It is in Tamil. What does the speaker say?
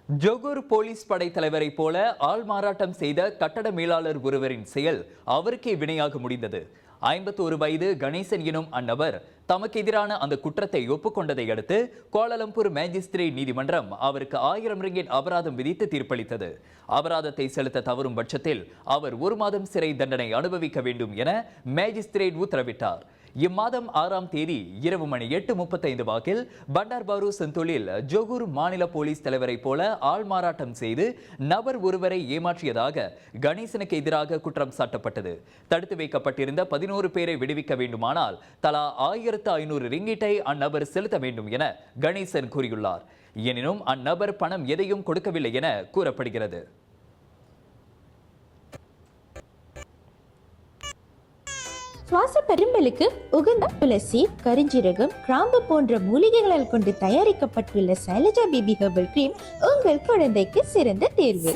ஜொகூர் போலீஸ் படை தலைவரை போல ஆள் மாறாட்டம் செய்த கட்டட மேலாளர் ஒருவரின் செயல் அவருக்கே வினையாக முடிந்தது. 51 வயது கணேசன் எனும் அந்நபர் தமக்கு எதிரான அந்த குற்றத்தை ஒப்புக்கொண்டதை அடுத்து கோலாலம்பூர் மேஜிஸ்திரேட் நீதிமன்றம் அவருக்கு 1000 ரிங்கிட் அபராதம் விதித்து தீர்ப்பளித்தது. அபராதத்தை செலுத்த தவறும் பட்சத்தில் அவர் 1 மாதம் சிறை தண்டனை அனுபவிக்க வேண்டும் என மேஜிஸ்திரேட் உத்தரவிட்டார். இம்மாதம் 6ஆம் தேதி இரவு மணி 8:35 வாக்கில் பண்டார்பாரு செந்தொழில் ஜொகூர் மாநில போலீஸ் தலைவரை போல ஆள் மாறாட்டம் செய்து நபர் ஒருவரை ஏமாற்றியதாக கணேசனுக்கு எதிராக குற்றம் சாட்டப்பட்டது. தடுத்து வைக்கப்பட்டிருந்த 11 பேரை விடுவிக்க வேண்டுமானால் தலா 1500 ரிங்கிட்டை அந்நபர் செலுத்த வேண்டும் என கணேசன் கூறியுள்ளார். எனினும் அந்நபர் பணம் எதையும் கொடுக்கவில்லை என கூறப்படுகிறது. சுவாச பரும்பலுக்கு உகந்த துளசி, கரிஞ்சீரகம், கிராம்பு போன்ற மூலிகைகளால் கொண்டு தயாரிக்கப்பட்டுள்ள சைலஜா பேபி ஹெர்பல் கிரீம் உங்கள் குழந்தைக்கு சிறந்த தேர்வு.